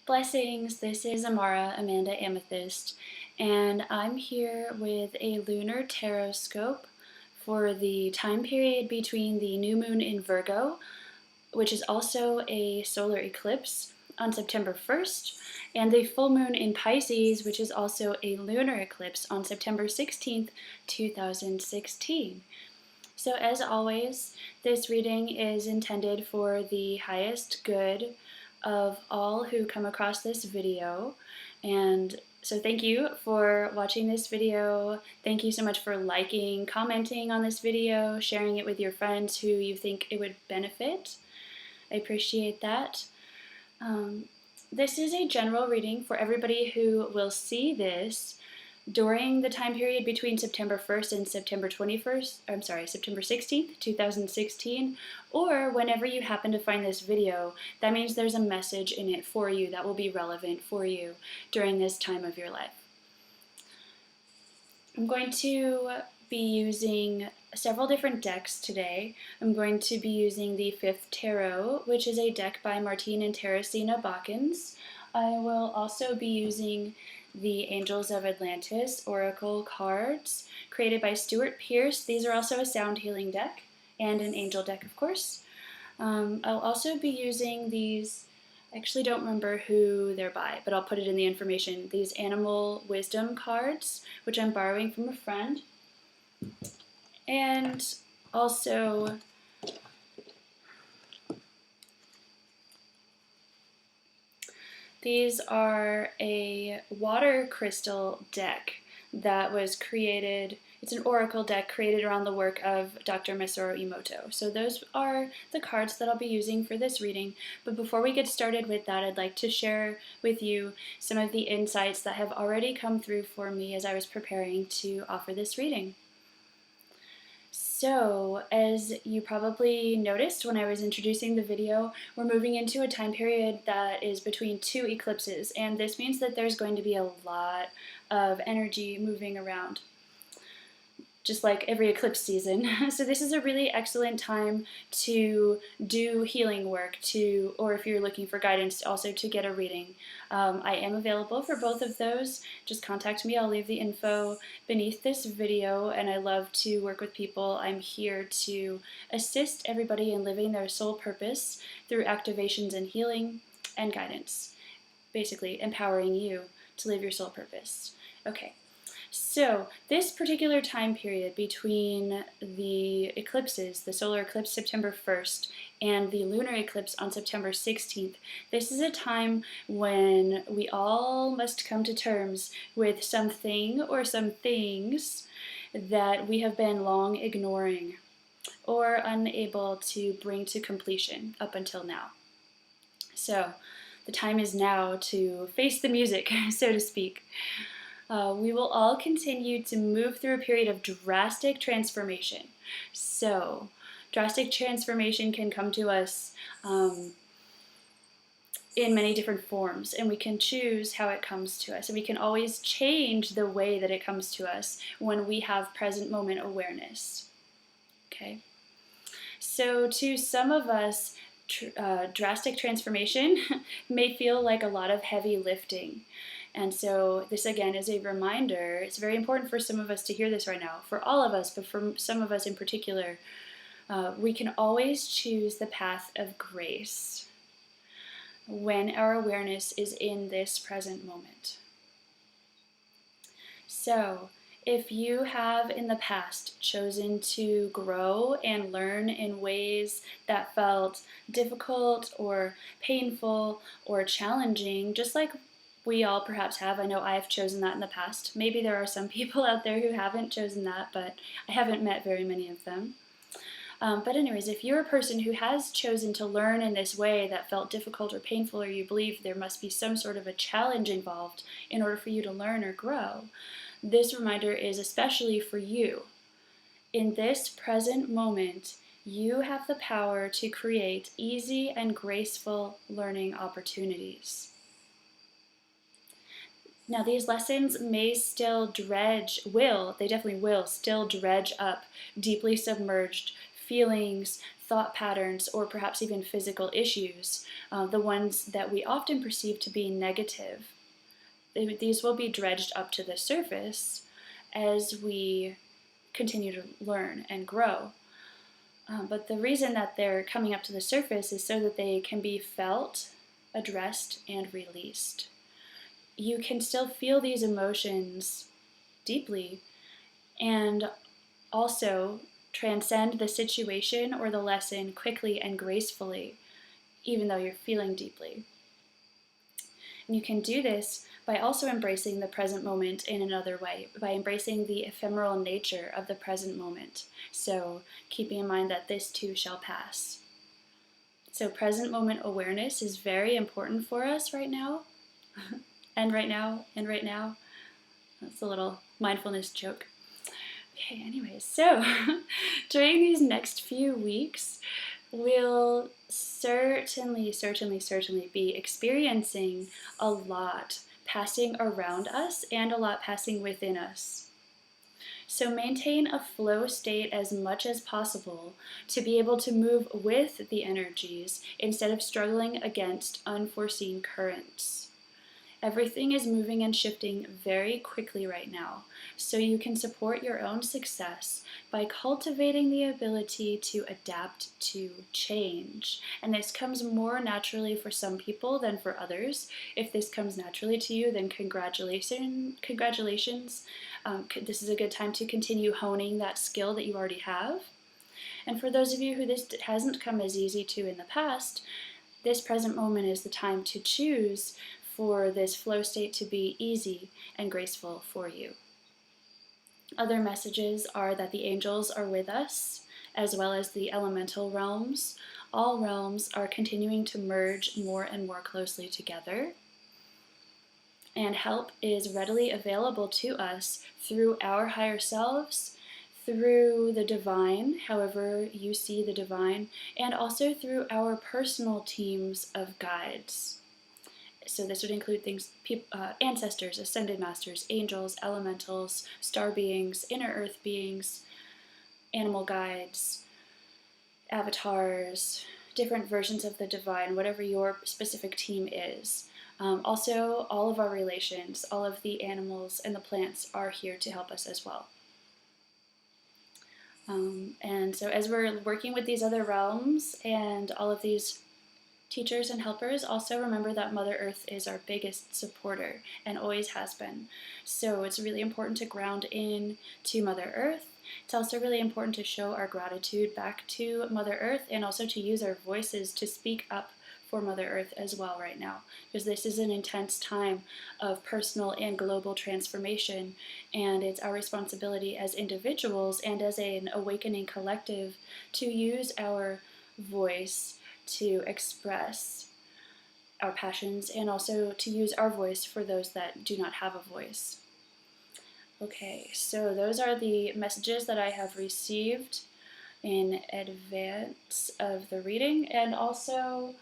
Blessings, this is Amara, Amethyst, and I'm here with a lunar tarot scope for the time period between the new moon in Virgo, which is also a solar eclipse, on September 1st, and the full moon in Pisces, which is also a lunar eclipse, on September 16th, 2016. So as always, this reading is intended for the highest good of all who come across this video. And so thank you for watching this video. Thank you so much for liking, commenting on this video, sharing it with your friends who you think it would benefit. I appreciate that. This is a general reading for everybody who will see this during the time period between September 1st and September 16th, 2016, or whenever you happen to find this video. That means there's a message in it for you that will be relevant for you during this time of your life. I'm going to be using several different decks today. I'm going to be using the Fifth Tarot, which is a deck by Martine and Teresina Bakens. I will also be using the Angels of Atlantis Oracle cards, created by Stuart Pearce. These are also a sound healing deck, and an angel deck, of course. I'll also be using these, I actually don't remember who they're by, but I'll put it in the information. These Animal Wisdom cards, which I'm borrowing from a friend. And also these are a water crystal deck that was created. It's an oracle deck created around the work of Dr. Nursery Emoto. So those are the cards that I'll be using for this reading. But before we get started with that, I'd like to share with you some of the insights that have already come through for me as I was preparing to offer this reading. So, as you probably noticed when I was introducing the video, we're moving into a time period that is between two eclipses, and this means that there's going to be a lot of energy moving around, just like every eclipse season. So this is a really excellent time to do healing work, or if you're looking for guidance, also to get a reading. I am available for both of those. Just contact me. I'll leave the info beneath this video, and I love to work with people. I'm here to assist everybody in living their soul purpose through activations and healing and guidance, basically empowering you to live your soul purpose. Okay. So this particular time period between the eclipses, the solar eclipse September 1st and the lunar eclipse on September 16th, this is a time when we all must come to terms with something or some things that we have been long ignoring or unable to bring to completion up until now. So the time is now to face the music, so to speak. We will all continue to move through a period of drastic transformation. So, drastic transformation can come to us in many different forms, and we can choose how it comes to us. And we can always change the way that it comes to us when we have present moment awareness. Okay? So, to some of us, drastic transformation may feel like a lot of heavy lifting. And so this again is a reminder. It's very important for some of us to hear this right now, for all of us, but for some of us in particular. We can always choose the path of grace when our awareness is in this present moment. So if you have in the past chosen to grow and learn in ways that felt difficult or painful or challenging, just like we all perhaps have. I know I've chosen that in the past. Maybe there are some people out there who haven't chosen that, but I haven't met very many of them. But anyways, if you're a person who has chosen to learn in this way that felt difficult or painful, or you believe there must be some sort of a challenge involved in order for you to learn or grow, this reminder is especially for you. In this present moment, you have the power to create easy and graceful learning opportunities. Now these lessons may still they definitely will still dredge up deeply submerged feelings, thought patterns or perhaps even physical issues, the ones that we often perceive to be negative. These will be dredged up to the surface as we continue to learn and grow. But the reason that they're coming up to the surface is so that they can be felt, addressed, and released. You can still feel these emotions deeply and also transcend the situation or the lesson quickly and gracefully, even though you're feeling deeply. And you can do this by also embracing the present moment in another way, by embracing the ephemeral nature of the present moment. So keeping in mind that this too shall pass. So present moment awareness is very important for us right now. and right now. That's a little mindfulness joke. Okay, anyways, so during these next few weeks, we'll certainly be experiencing a lot passing around us and a lot passing within us. So maintain a flow state as much as possible to be able to move with the energies instead of struggling against unforeseen currents. Everything is moving and shifting very quickly right now, so you can support your own success by cultivating the ability to adapt to change. And this comes more naturally for some people than for others. If this comes naturally to you, then congratulations. This is a good time to continue honing that skill that you already have. And for those of you who this hasn't come as easy to in the past, this present moment is the time to choose for this flow state to be easy and graceful for you. Other messages are that the angels are with us, as well as the elemental realms. All realms are continuing to merge more and more closely together. And help is readily available to us through our higher selves, through the divine, however you see the divine, and also through our personal teams of guides. So this would include things, ancestors, ascended masters, angels, elementals, star beings, inner earth beings, animal guides, avatars, different versions of the divine, whatever your specific team is. Also, all of our relations, all of the animals and the plants are here to help us as well. And so as we're working with these other realms and all of these teachers and helpers, also remember that Mother Earth is our biggest supporter and always has been. So it's really important to ground in to Mother Earth. It's also really important to show our gratitude back to Mother Earth and also to use our voices to speak up for Mother Earth as well right now, because this is an intense time of personal and global transformation, and it's our responsibility as individuals and as an awakening collective to use our voice to express our passions and also to use our voice for those that do not have a voice. Okay, so those are the messages that I have received in advance of the reading, and also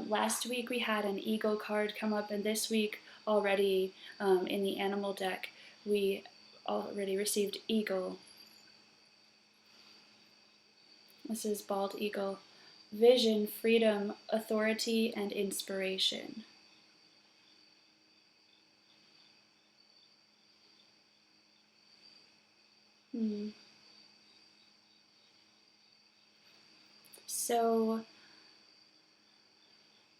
last week we had an eagle card come up, and this week already in the animal deck we already received eagle. This is bald eagle. Vision, freedom, authority, and inspiration. So,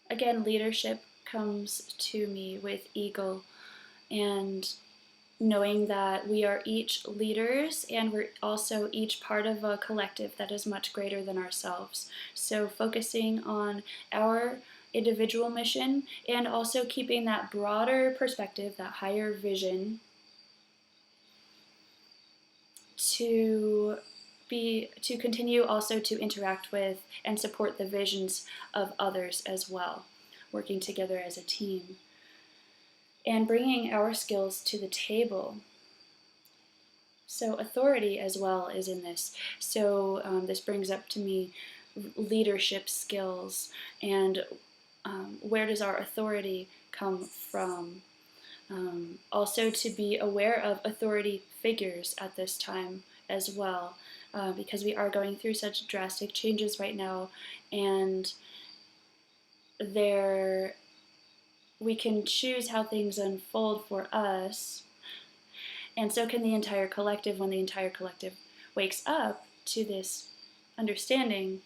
again, leadership comes to me with eagle, and knowing that we are each leaders and we're also each part of a collective that is much greater than ourselves. So focusing on our individual mission and also keeping that broader perspective, that higher vision, to continue also to interact with and support the visions of others as well, working together as a team. And bringing our skills to the table. So authority as well is in this. So this brings up to me leadership skills and where does our authority come from? Also to be aware of authority figures at this time as well. because we are going through such drastic changes right now, and we can choose how things unfold for us, and so can the entire collective when the entire collective wakes up to this understanding,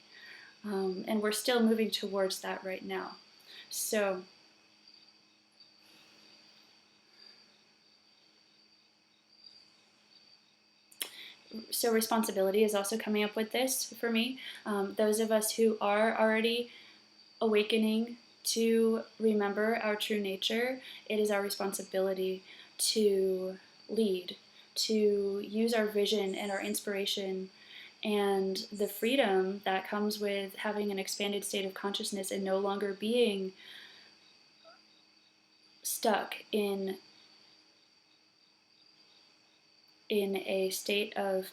and we're still moving towards that right now. So responsibility is also coming up with this for me. Those of us who are already awakening to remember our true nature, it is our responsibility to lead, to use our vision and our inspiration and the freedom that comes with having an expanded state of consciousness and no longer being stuck in a state of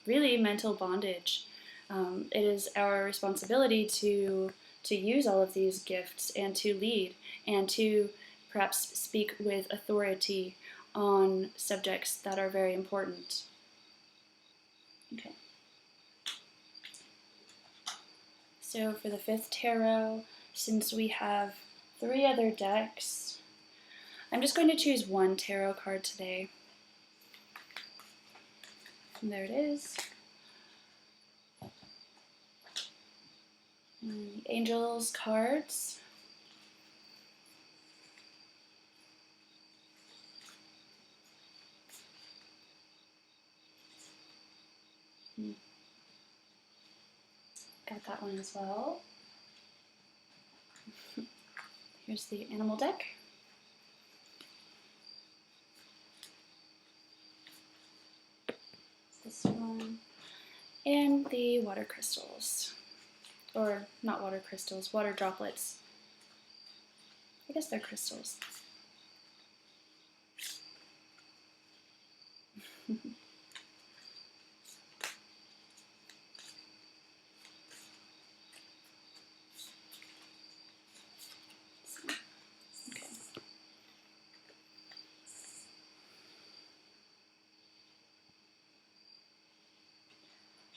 really mental bondage. It is our responsibility to use all of these gifts and to lead and to perhaps speak with authority on subjects that are very important. Okay. So for the 5th tarot, since we have 3 other decks, I'm just going to choose 1 tarot card today. And there it is. And the Angels cards. Got that one as well. Here's the animal deck. This one. And the water crystals. Or not water crystals, water droplets. I guess they're crystals.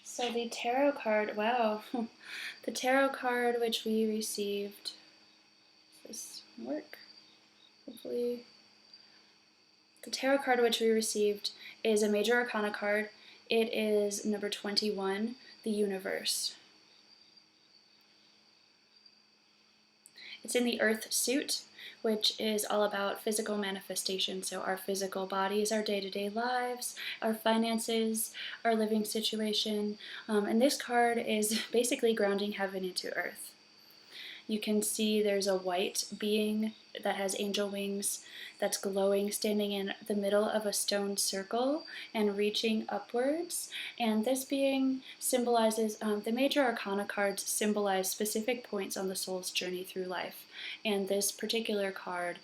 So the tarot card, wow, the tarot card which we received, does this work? Hopefully. The tarot card which we received is a Major Arcana card. It is number 21, the Universe. It's in the Earth suit, which is all about physical manifestation. So our physical bodies, our day-to-day lives, our finances, our living situation. And this card is basically grounding heaven into earth. You can see there's a white being that has angel wings that's glowing, standing in the middle of a stone circle and reaching upwards. And this being symbolizes, the Major Arcana cards symbolize specific points on the soul's journey through life. And this particular card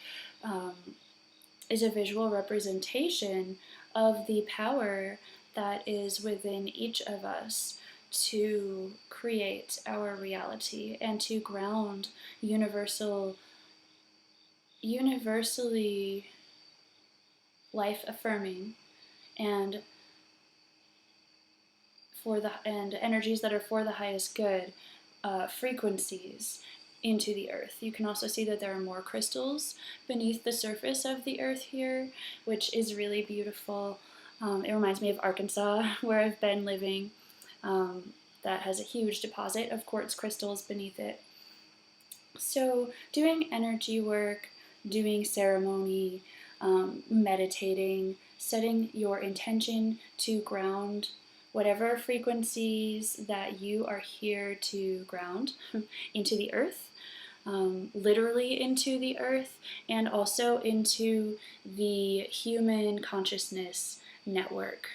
is a visual representation of the power that is within each of us to create our reality and to ground universally life-affirming and energies that are for the highest good frequencies into the earth. You can also see that there are more crystals beneath the surface of the earth here, which is really beautiful. It reminds me of Arkansas, where I've been living. That has a huge deposit of quartz crystals beneath it. So doing energy work, doing ceremony, meditating, setting your intention to ground whatever frequencies that you are here to ground into the earth, literally into the earth, and also into the human consciousness network.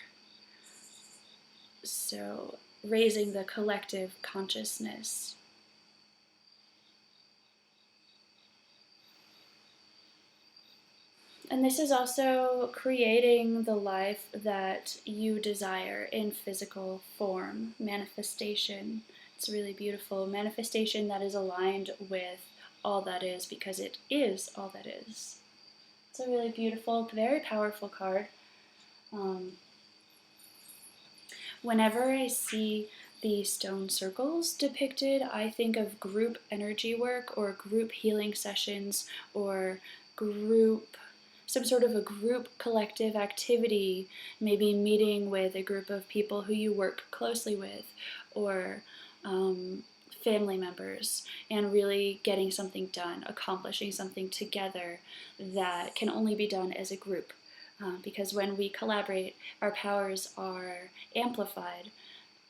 So raising the collective consciousness. And this is also creating the life that you desire in physical form, manifestation. It's really beautiful. Manifestation that is aligned with all that is, because it is all that is. It's a really beautiful, very powerful card. Whenever I see the stone circles depicted, I think of group energy work or group healing sessions or some sort of a group collective activity, maybe meeting with a group of people who you work closely with, or family members, and really getting something done, accomplishing something together that can only be done as a group. Because when we collaborate, our powers are amplified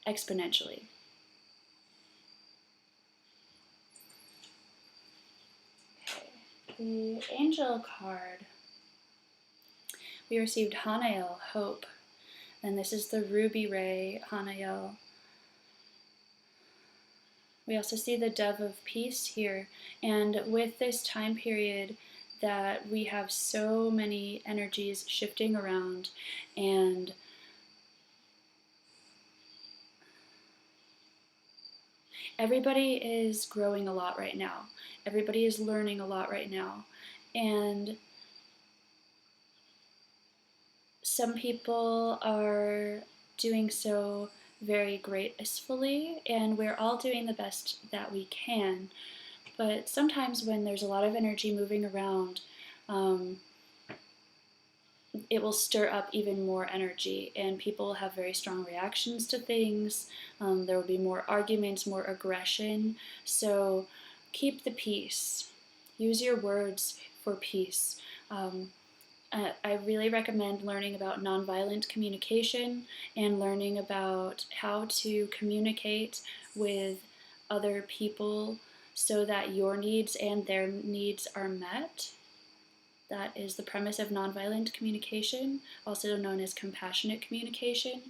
exponentially. Okay. The angel card. We received Hanael, hope, and this is the ruby ray Hanael. We also see the dove of peace here, and with this time period that we have so many energies shifting around, and everybody is growing a lot right now. Everybody is learning a lot right now. And some people are doing so very gracefully, and we're all doing the best that we can. But sometimes when there's a lot of energy moving around, it will stir up even more energy, and people will have very strong reactions to things. There will be more arguments, more aggression. So keep the peace. Use your words for peace. I really recommend learning about nonviolent communication and learning about how to communicate with other people so that your needs and their needs are met. That is the premise of nonviolent communication, also known as compassionate communication.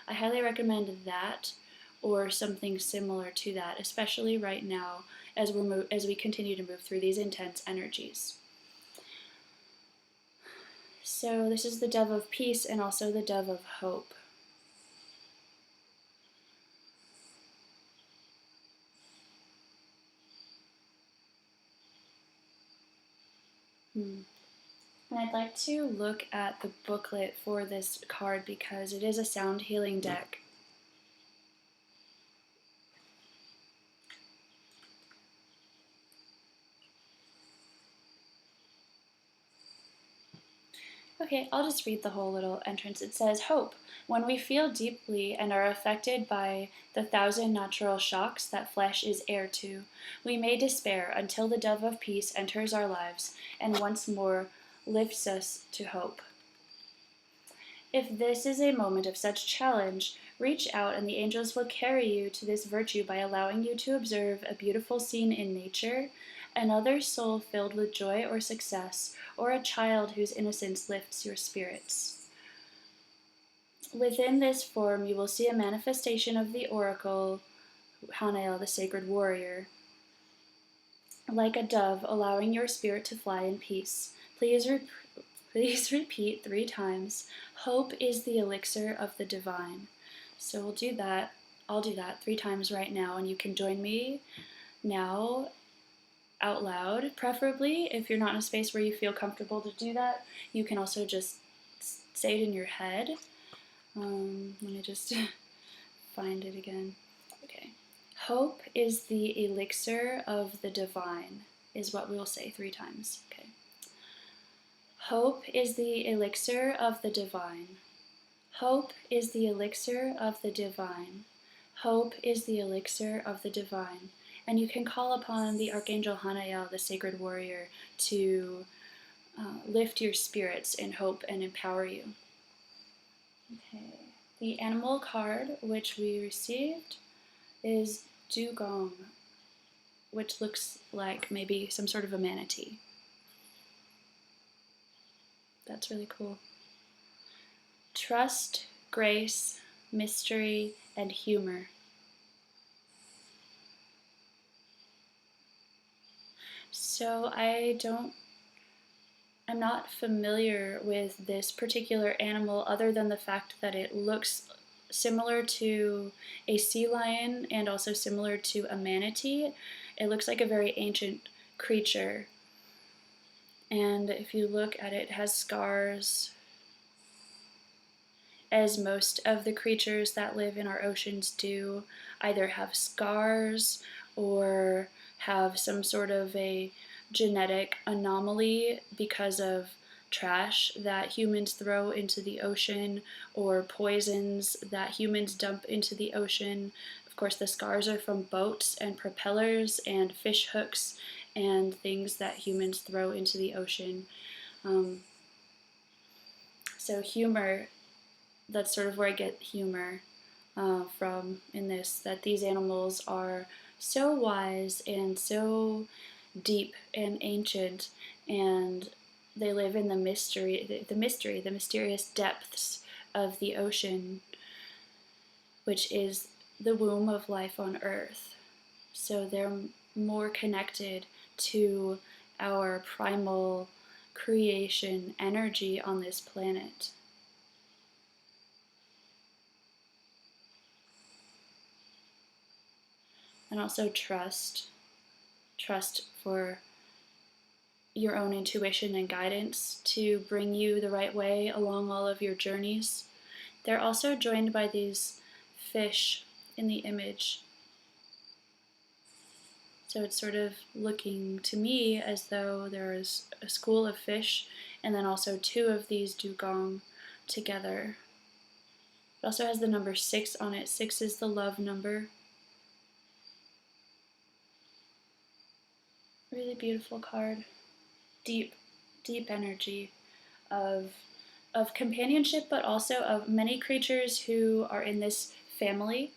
I highly recommend that or something similar to that, especially right now as we continue to move through these intense energies. So this is the dove of peace and also the dove of hope. And I'd like to look at the booklet for this card because it is a sound healing deck. Okay, I'll just read the whole little entrance. It says, hope. When we feel deeply and are affected by the 1,000 natural shocks that flesh is heir to, we may despair until the dove of peace enters our lives and once more lifts us to hope. If this is a moment of such challenge, reach out and the angels will carry you to this virtue by allowing you to observe a beautiful scene in nature, another soul filled with joy or success, or a child whose innocence lifts your spirits. Within this form, you will see a manifestation of the oracle, Hanael, the sacred warrior, like a dove, allowing your spirit to fly in peace. Please repeat 3 times. Hope is the elixir of the divine. So we'll do that. I'll do that 3 times right now, and you can join me now out loud, preferably. If you're not in a space where you feel comfortable to do that, you can also just say it in your head. Let me just find it again. Okay. Hope is the elixir of the divine, is what we'll say 3 times. Okay. Hope is the elixir of the divine. Hope is the elixir of the divine. Hope is the elixir of the divine. And you can call upon the Archangel Hanael, the sacred warrior, to lift your spirits in hope and empower you. Okay. The animal card which we received is dugong, which looks like maybe some sort of a manatee. That's really cool. Trust, grace, mystery, and humor. So I'm not familiar with this particular animal other than the fact that it looks similar to a sea lion and also similar to a manatee. It looks like a very ancient creature. And if you look at it, it has scars. as most of the creatures that live in our oceans do, either have scars or have some sort of a genetic anomaly because of trash that humans throw into the ocean or poisons that humans dump into the ocean. Of course, the scars are from boats and propellers and fish hooks and things that humans throw into the ocean. So humor, that's sort of where I get humor from in this, that these animals are so wise and so deep and ancient, and they live in the mysterious depths of the ocean, which is the womb of life on Earth. So they're more connected to our primal creation energy on this planet. And also trust for your own intuition and guidance to bring you the right way along all of your journeys. They're also joined by these fish in the image. So it's sort of looking to me as though there is a school of fish and then also two of these dugong together. It also has the number 6 on it. 6 is the love number. Really beautiful card. Deep, deep energy of companionship, but also of many creatures who are in this family.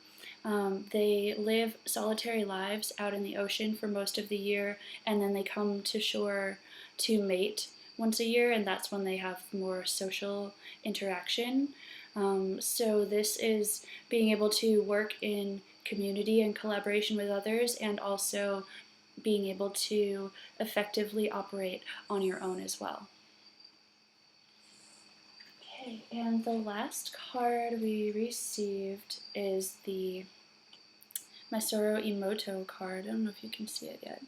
They live solitary lives out in the ocean for most of the year, and then they come to shore to mate once a year, and that's when they have more social interaction. So this is being able to work in community and collaboration with others, and also being able to effectively operate on your own as well. Okay, and the last card we received is the Nursery Emoto card. I don't know if you can see it yet.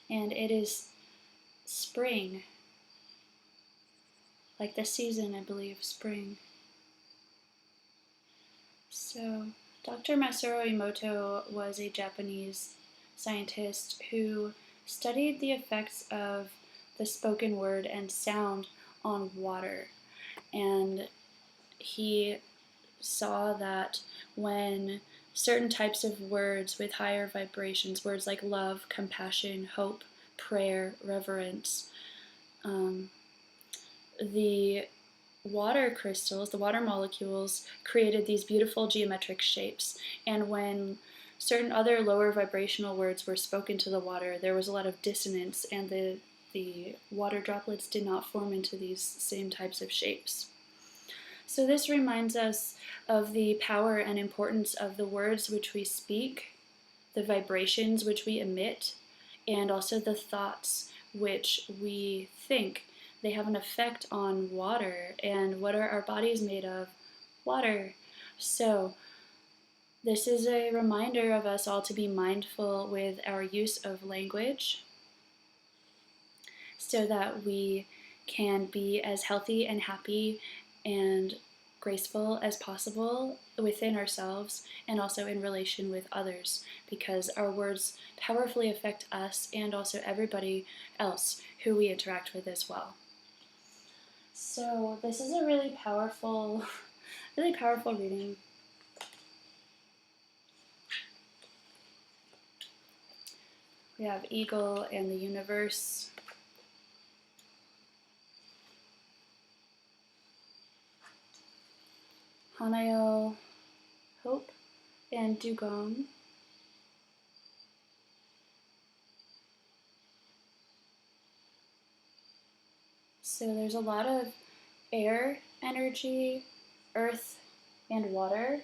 And it is spring, like the season, I believe, spring. So Dr. Masaru Emoto was a Japanese scientist who studied the effects of the spoken word and sound on water. And he saw that when certain types of words with higher vibrations, words like love, compassion, hope, prayer, reverence, the water crystals, the water molecules, created these beautiful geometric shapes. And when certain other lower vibrational words were spoken to the water, there was a lot of dissonance, and the water droplets did not form into these same types of shapes. So this reminds us of the power and importance of the words which we speak, the vibrations which we emit, and also the thoughts which we think. They have an effect on water, and what are our bodies made of? Water. So this is a reminder of us all to be mindful with our use of language so that we can be as healthy and happy and graceful as possible within ourselves and also in relation with others, because our words powerfully affect us and also everybody else who we interact with as well. So this is a really powerful reading. We have Eagle and the Universe. Hanael, Hope, and Dugong. So there's a lot of air energy, earth, and water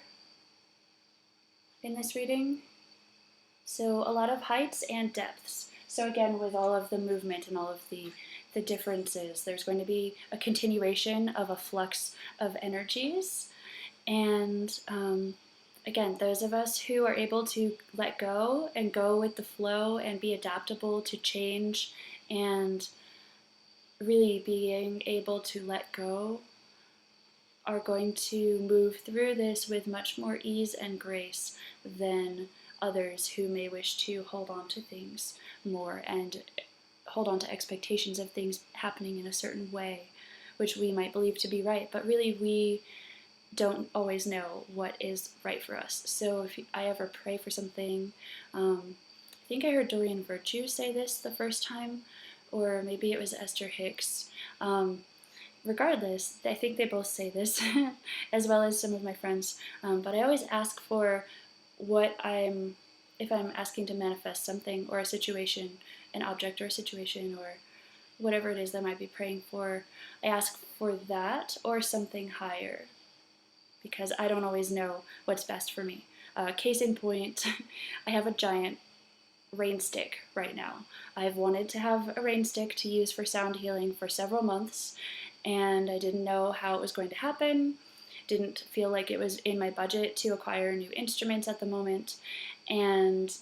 in this reading. So a lot of heights and depths. So again, with all of the movement and all of the differences, there's going to be a continuation of a flux of energies. And again, those of us who are able to let go and go with the flow and be adaptable to change and really being able to let go are going to move through this with much more ease and grace than others who may wish to hold on to things more and hold on to expectations of things happening in a certain way, which we might believe to be right, but really we don't always know what is right for us. So if I ever pray for something, I think I heard Dorian Virtue say this the first time, or maybe it was Esther Hicks. Regardless, I think they both say this, as well as some of my friends, but I always ask for if I'm asking to manifest something or a situation, an object or a situation, or whatever it is that I might be praying for, I ask for that or something higher, because I don't always know what's best for me. Case in point, I have a giant rain stick right now. I've wanted to have a rain stick to use for sound healing for several months, and I didn't know how it was going to happen. Didn't feel like it was in my budget to acquire new instruments at the moment, and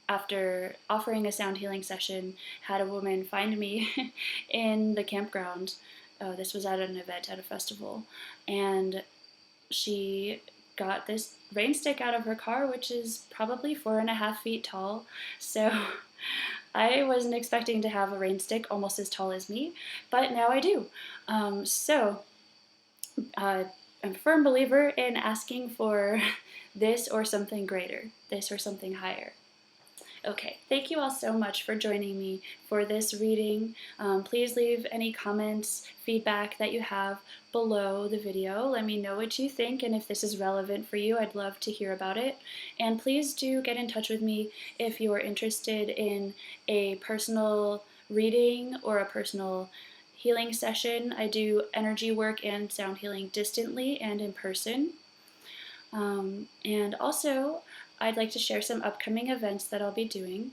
after offering a sound healing session, had a woman find me in the campground. This was at an event at a festival, and she got this rain stick out of her car, which is probably 4.5 feet tall. So I wasn't expecting to have a rain stick almost as tall as me, but now I do. I'm a firm believer in asking for this or something greater, this or something higher. Okay, thank you all so much for joining me for this reading. Please leave any comments, feedback that you have below the video. Let me know what you think, and if this is relevant for you, I'd love to hear about it. And please do get in touch with me if you're interested in a personal reading or a personal healing session. I do energy work and sound healing distantly and in person. And also, I'd like to share some upcoming events that I'll be doing.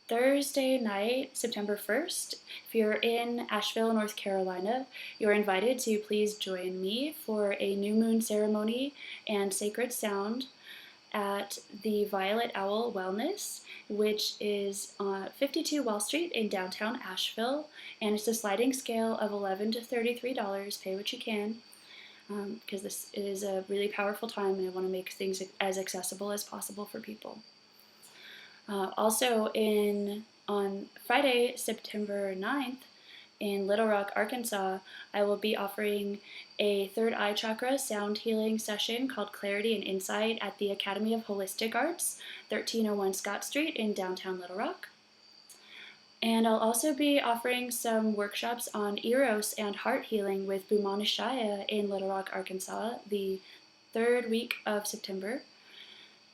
Thursday night, September 1st, if you're in Asheville, North Carolina, you're invited to please join me for a new moon ceremony and sacred sound at the Violet Owl Wellness, which is on 52 Wall Street in downtown Asheville, and it's a sliding scale of $11 to $33, pay what you can. Because this is a really powerful time and I want to make things as accessible as possible for people. Also on Friday, September 9th, in Little Rock, Arkansas, I will be offering a third eye chakra sound healing session called Clarity and Insight at the Academy of Holistic Arts, 1301 Scott Street in downtown Little Rock. And I'll also be offering some workshops on Eros and heart healing with Bhuman Ishaya in Little Rock, Arkansas, the third week of September.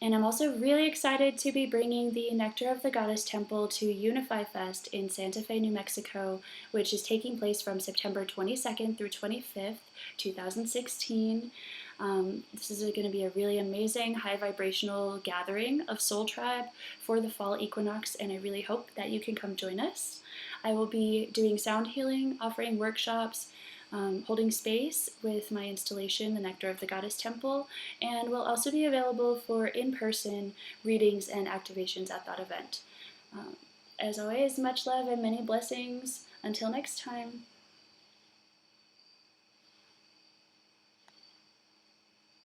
And I'm also really excited to be bringing the Nectar of the Goddess Temple to Unify Fest in Santa Fe, New Mexico, which is taking place from September 22nd through 25th, 2016. This is going to be a really amazing, high vibrational gathering of Soul Tribe for the fall equinox, and I really hope that you can come join us. I will be doing sound healing, offering workshops, holding space with my installation, The Nectar of the Goddess Temple, and will also be available for in-person readings and activations at that event. As always, much love and many blessings. Until next time.